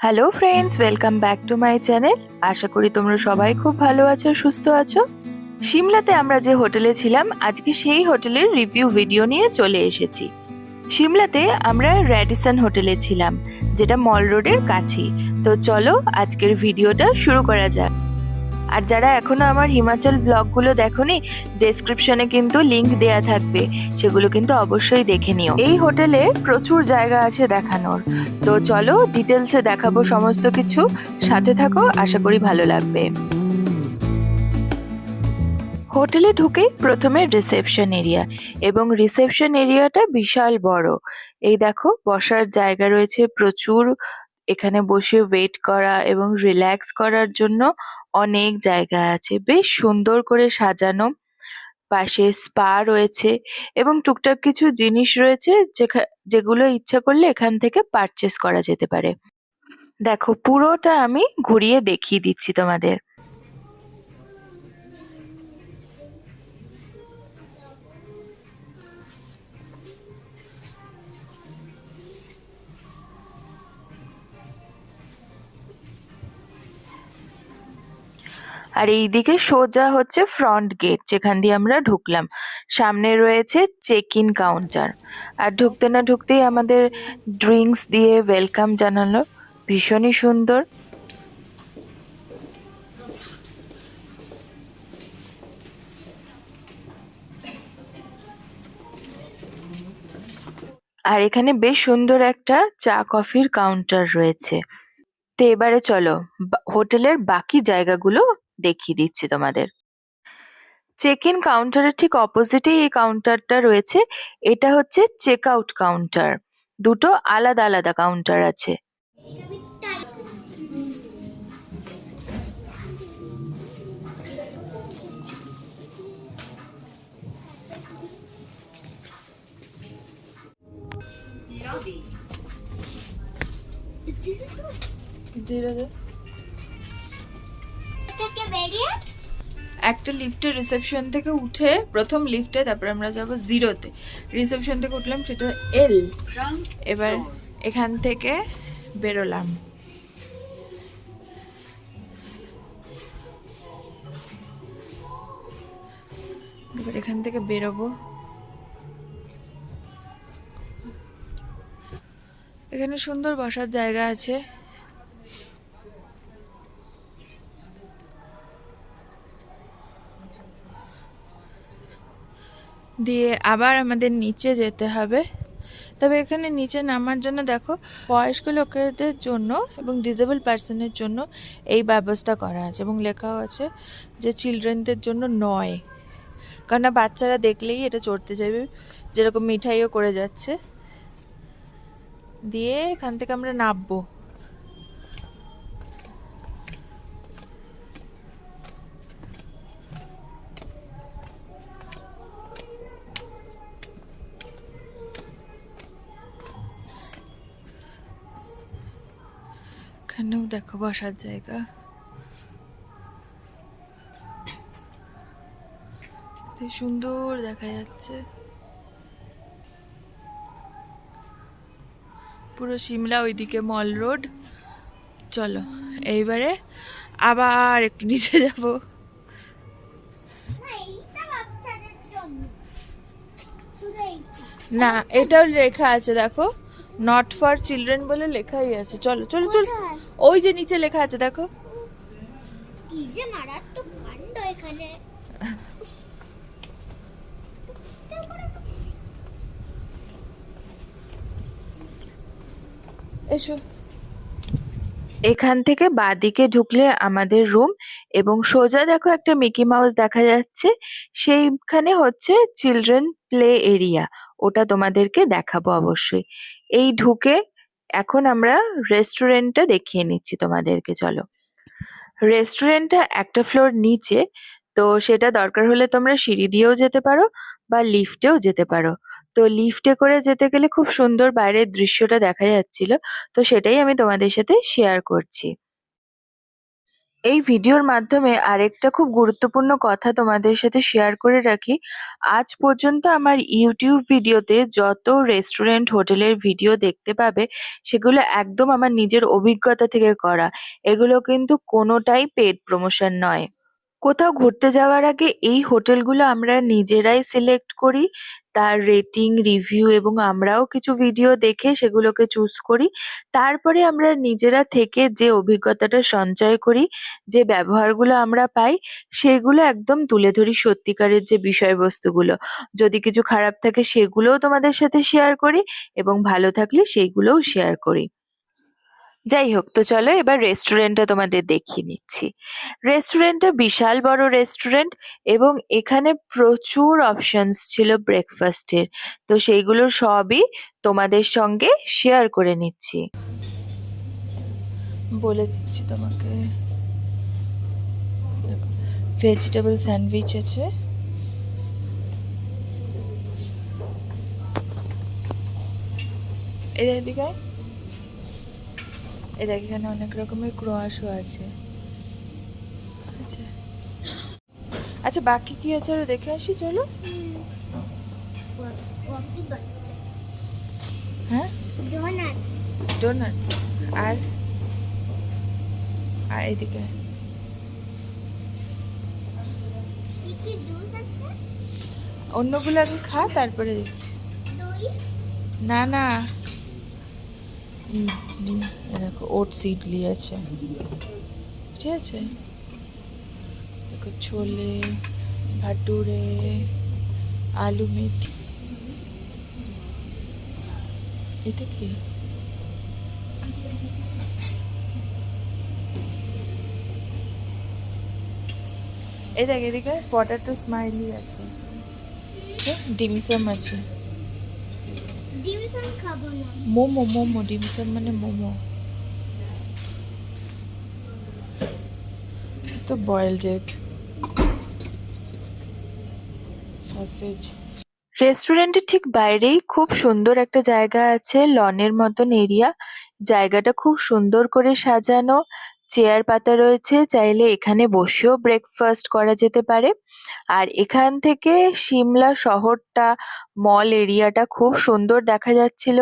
Hello friends, welcome back to my channel. আশা করি তোমরা সবাই খুব ভালো আছো, সুস্থ আছো। সিমলাতে আমরা যে হোটেলে ছিলাম, আজকে সেই হোটেলের রিভিউ ভিডিও নিয়ে চলে এসেছি। সিমলাতে আমরা র্যাডিসন হোটেলে ছিলাম, যেটা মল রোডের কাছেই। তো চলো আজকের ভিডিওটা শুরু করা যাক। আর যারা এখনো আমার হিমাচল ব্লগগুলো দেখোনি, ডেসক্রিপশনে কিন্তু লিংক দেয়া থাকবে, সেগুলো কিন্তু অবশ্যই দেখে নিও। এই হোটেলে প্রচুর জায়গা আছে দেখানোর, তো চলো ডিটেলসে দেখাবো সমস্ত কিছু। সাথে থাকো, আশা করি ভালো লাগবে। হোটেলে ঢুকেই প্রথমে রিসেপশন এরিয়া, এবং রিসেপশন এরিয়াটা বিশাল বড়। এই দেখো, বসার জায়গা রয়েছে প্রচুর। এখানে বসে ওয়েট করা এবং রিল্যাক্স করার জন্য অনেক জায়গা আছে, বেশ সুন্দর করে সাজানো। পাশে স্পা রয়েছে এবং টুকটাক কিছু জিনিস রয়েছে যেগুলো ইচ্ছা করলে এখান থেকে পারচেস করা যেতে পারে। দেখো, পুরোটা আমি ঘুরিয়ে দেখিয়ে দিচ্ছি তোমাদের। আর এইদিকে সোজা হচ্ছে ফ্রন্ট গেট, যেখান দিয়ে আমরা ঢুকলাম। সামনে রয়েছে চেক ইন কাউন্টার। আর ঢুকতে না ঢুকতেই আমাদের ড্রিঙ্কস দিয়ে ওয়েলকাম জানালো, ভীষণই সুন্দর। আর এখানে বেশ সুন্দর একটা চা কফির কাউন্টার রয়েছে। তো এবারে চলো হোটেলের বাকি জায়গাগুলো দেখিয়ে দিচ্ছি তোমাদের। চেক ইন কাউন্টারের ঠিক অপোজিটেই এই কাউন্টারটা রয়েছে। এটা হচ্ছে চেক আউট কাউন্টার। দুটো আলাদা আলাদা কাউন্টার আছে। একটা লিফটে রিসেপশন থেকে উঠে, প্রথম লিফটে, তারপরে আমরা যাব জিরোতে। রিসেপশন থেকে উঠলাম, সেটা এল। এবার এখান থেকে বেরোলাম। এবার এখান থেকে বেরোবো। এখানে সুন্দর বসার জায়গা আছে। দিয়ে আবার আমাদের নিচে যেতে হবে। তবে এখানে নিচে নামার জন্য দেখো, বয়স্ক লোকেদের জন্য এবং ডিসেবল পার্সনের জন্য এই ব্যবস্থা করা আছে, এবং লেখাও আছে যে চিলড্রেনদের জন্য নয়। কারণ বাচ্চারা দেখলেই এটা চড়তে যাবে, যেরকম মিঠাইও করে যাচ্ছে। দিয়ে এখান থেকে আমরা নামবো। এখানেও দেখো বসার জায়গা, সুন্দর দেখা যাচ্ছে। পুরো সিমলা, ওইদিকে মল রোড। চলো এইবারে আবার একটু নিচে যাব। না, এটাও লেখা আছে দেখো, নট ফর চিলড্রেন বলে লেখাই আছে। চলো চলো চলো, ওই যে নিচে লেখা আছে দেখো। কি যে মারাত্মক কাণ্ড এখানে। এসো। এখান থেকে বাঁদিকে ঢুকলে আমাদের রুম, এবং সোজা দেখো একটা মিকি মাউস দেখা যাচ্ছে, সেইখানে হচ্ছে চিলড্রেন প্লে এরিয়া। ওটা তোমাদেরকে দেখাবো অবশ্যই। এই ঢুকে এখন আমরা রেস্টুরেন্টটা দেখিয়ে নিচ্ছি তোমাদেরকে। চলো, রেস্টুরেন্টটা একটা ফ্লোর নিচে, তো সেটা দরকার হলে তোমরা সিঁড়ি দিয়েও যেতে পারো বা লিফটেও যেতে পারো। তো লিফটে করে যেতে গেলে খুব সুন্দর বাইরের দৃশ্যটা দেখা যাচ্ছিল, তো সেটাই আমি তোমাদের সাথে শেয়ার করছি। এই ভিডিওর মাধ্যমে আরেকটা খুব গুরুত্বপূর্ণ কথা তোমাদের সাথে শেয়ার করে রাখি। আজ পর্যন্ত আমার ইউটিউব ভিডিওতে যত রেস্টুরেন্ট হোটেলের ভিডিও দেখতে পাবে সেগুলো একদম আমার নিজের অভিজ্ঞতা থেকে করা। এগুলো কিন্তু কোনোটাই পেড প্রমোশন নয়। কোথাও ঘুরতে যাওয়ার আগে এই হোটেলগুলো আমরা নিজেরাই সিলেক্ট করি, তার রেটিং, রিভিউ এবং আমরাও কিছু ভিডিও দেখে সেগুলোকে চুজ করি। তারপরে আমরা নিজেরা থেকে যে অভিজ্ঞতাটা সঞ্চয় করি, যে ব্যবহারগুলো আমরা পাই, সেগুলো একদম তুলে ধরি সত্যিকারের যে বিষয়বস্তুগুলো। যদি কিছু খারাপ থাকে সেগুলোও তোমাদের সাথে শেয়ার করি এবং ভালো থাকলে সেইগুলোও শেয়ার করি। যাই হোক, তো চলো এবার রেস্টুরেন্টটা তোমাদের দেখিয়ে নিচ্ছি। রেস্টুরেন্টটা বিশাল বড় রেস্টুরেন্ট এবং এখানে প্রচুর অপশনস ছিল ব্রেকফাস্টের। তো সেইগুলো সবই তোমাদের সঙ্গে শেয়ার করে নিচ্ছি। বলে দিচ্ছি তোমাকে, দেখো ভেজিটেবল স্যান্ডউইচ আছে, এদিকে এখানে অনেক রকমের ক্রোয়াশও আছে। আচ্ছা বাকি কি আছে আরো দেখে আসি, চলো। হ্যাঁ, ডোনাট আর এদিকে অন্যগুলো আগে খা, তারপরে দেখছি। না না, দেখো ওটস ইডলি আছে, ঠিক আছে। দেখো ছোলে ভাটুরে, আলু মেথি, এটা কি? এই দেখ এদিকে পটেটো স্মাইলি আছে, ডিমসাম আছে। মোমো, মোমো ডিমসাম মানে মোমো। তো বয়েলড এগ, সসেজ। রেস্টুরেন্টের ঠিক বাইরেই খুব সুন্দর একটা জায়গা আছে, লনের মতন এরিয়া। জায়গাটা খুব সুন্দর করে সাজানো, চেয়ার পাতা রয়েছে, চাইলে এখানে বসেও ব্রেকফাস্ট করা যেতে পারে। আর এখান থেকে সিমলা শহরটা, মল এরিয়াটা খুব সুন্দর দেখা যাচ্ছিল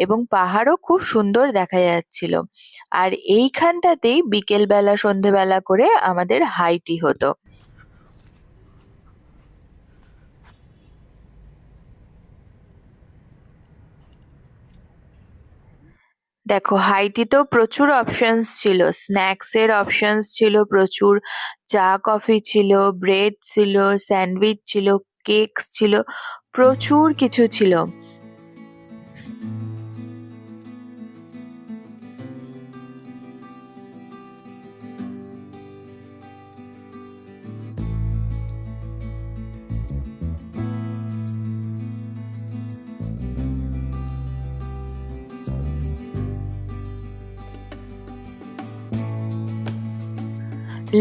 এবং পাহাড়ও খুব সুন্দর দেখা যাচ্ছিল। আর এইখানটাতেই বিকেলবেলা সন্ধেবেলা করে আমাদের হাই টি হতো। দেখো হাই টিতেও প্রচুর অপশনস ছিল, স্ন্যাক্সের অপশনস ছিল প্রচুর, চা কফি ছিল, ব্রেড ছিল, স্যান্ডউইচ ছিল, কেকস ছিল, প্রচুর কিছু ছিল।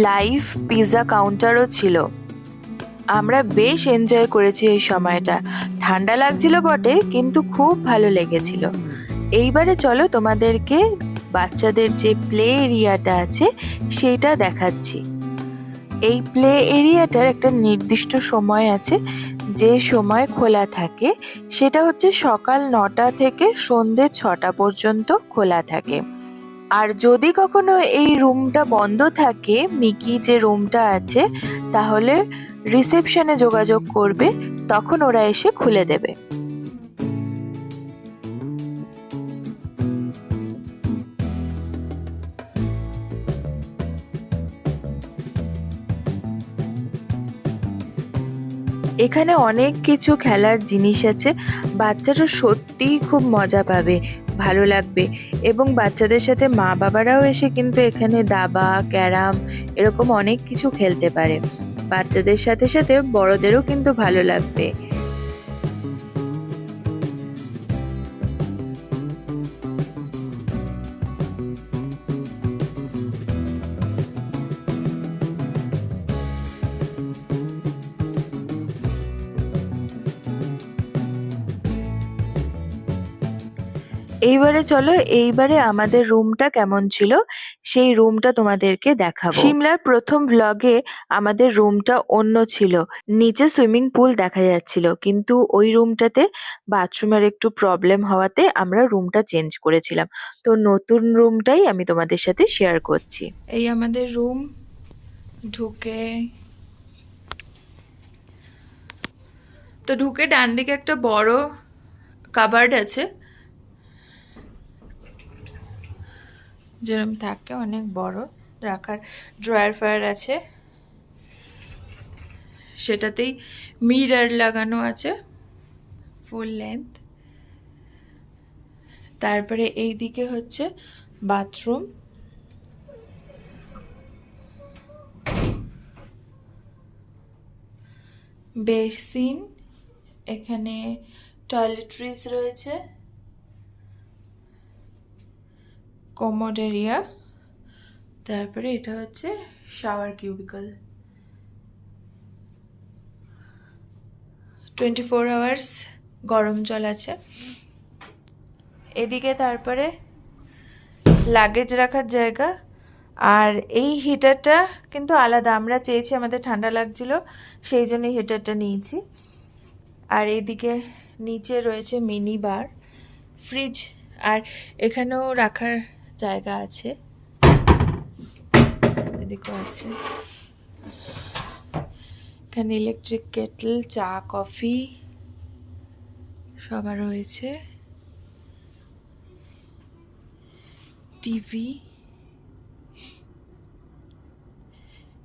লাইভ পিৎজা কাউন্টারও ছিল। আমরা বেশ এনজয় করেছি এই সময়টা। ঠান্ডা লাগছিল বটে, কিন্তু খুব ভালো লেগেছিল। এইবারে চলো তোমাদেরকে বাচ্চাদের যে প্লে এরিয়াটা আছে সেটা দেখাচ্ছি। এই প্লে এরিয়াটার একটা নির্দিষ্ট সময় আছে, যে সময় খোলা থাকে সেটা হচ্ছে সকাল 9টা থেকে সন্ধে 6টা পর্যন্ত খোলা থাকে। আর যদি কখনো এই রুমটা বন্ধ থাকে, মিকি যে রুমটা আছে, তাহলে রিসেপশনে যোগাযোগ করবে, তখন ওরা এসে খুলে দেবে। এখানে অনেক কিছু খেলার জিনিস আছে, বাচ্চারা সত্যিই খুব মজা পাবে, ভালো লাগবে। এবং বাচ্চাদের সাথে মা বাবারাও এসে কিন্তু এখানে দাবা, ক্যারাম এরকম অনেক কিছু খেলতে পারে। বাচ্চাদের সাথে সাথে বড়দেরও কিন্তু ভালো লাগবে। এইবারে চলো এইবারে আমাদের রুমটা কেমন ছিল সেই রুমটা তোমাদেরকে দেখাবো। সিমলার প্রথম ব্লগে আমাদের রুমটা অন্য ছিল, নিচে সুইমিং পুল দেখা যাচ্ছিল, কিন্তু ওই রুমটাতে বাথরুমের একটু প্রবলেম হওয়াতে আমরা রুমটা চেঞ্জ করেছিলাম। তো নতুন রুমটাই আমি তোমাদের সাথে শেয়ার করছি। এই আমাদের রুম, ঢুকে ডান দিকে একটা বড় কাবার্ড আছে, যেরকম থাকে অনেক বড়, রাখার ড্রয়ার ফায়ার আছে, সেটাতেই মিরর লাগানো আছে ফুল লেন্থ। তারপরে এই দিকে হচ্ছে বাথরুম, বেসিন, এখানে টয়লেট্রিজ রয়েছে, কমোড এরিয়া, তারপরে এটা হচ্ছে শাওয়ার কিউবিকল। 24 আওয়ার্স গরম জল আছে এদিকে। তারপরে লাগেজ রাখার জায়গা, আর এই হিটারটা কিন্তু আলাদা, আমরা চেয়েছি, আমাদের ঠান্ডা লাগছিল সেই জন্যই হিটারটা নিয়েছি। আর এইদিকে নিচে রয়েছে মিনি বার, ফ্রিজ, আর এখানেও রাখার জায়গা আছে, এদিকেও আছে। এখানে ইলেকট্রিক কেটল, চা কফি সবার রয়েছে, টিভি,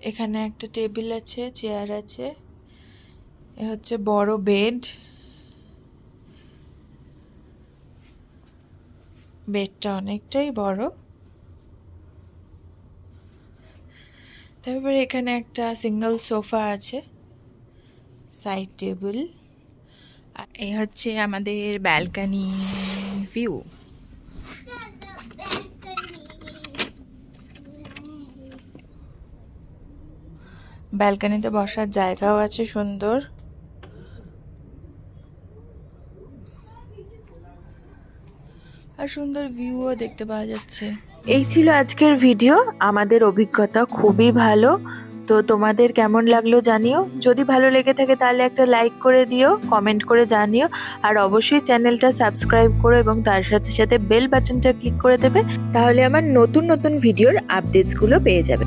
এখানে একটা টেবিল আছে, চেয়ার আছে, এ হচ্ছে বড় বেড, বেডটা অনেকটাই বড়। তারপরে এখানে একটা সিঙ্গেল সোফা আছে, সাইড টেবিল। এই হচ্ছে আমাদের ব্যালকনি ভিউ। ব্যালকনিতে বসার জায়গাও আছে সুন্দর। আর সুন্দর ভিউও দেখতে পাওয়া যাচ্ছে। এই ছিল আজকের ভিডিও। আমাদের অভিজ্ঞতা খুবই ভালো। তো তোমাদের কেমন লাগলো জানিও। যদি ভালো লেগে থাকে তাহলে একটা লাইক করে দিও, কমেন্ট করে জানিও, আর অবশ্যই চ্যানেলটা সাবস্ক্রাইব করো এবং তার সাথে সাথে বেল বাটনটা ক্লিক করে দেবে, তাহলে আমার নতুন নতুন ভিডিওর আপডেটসগুলো পেয়ে যাবে।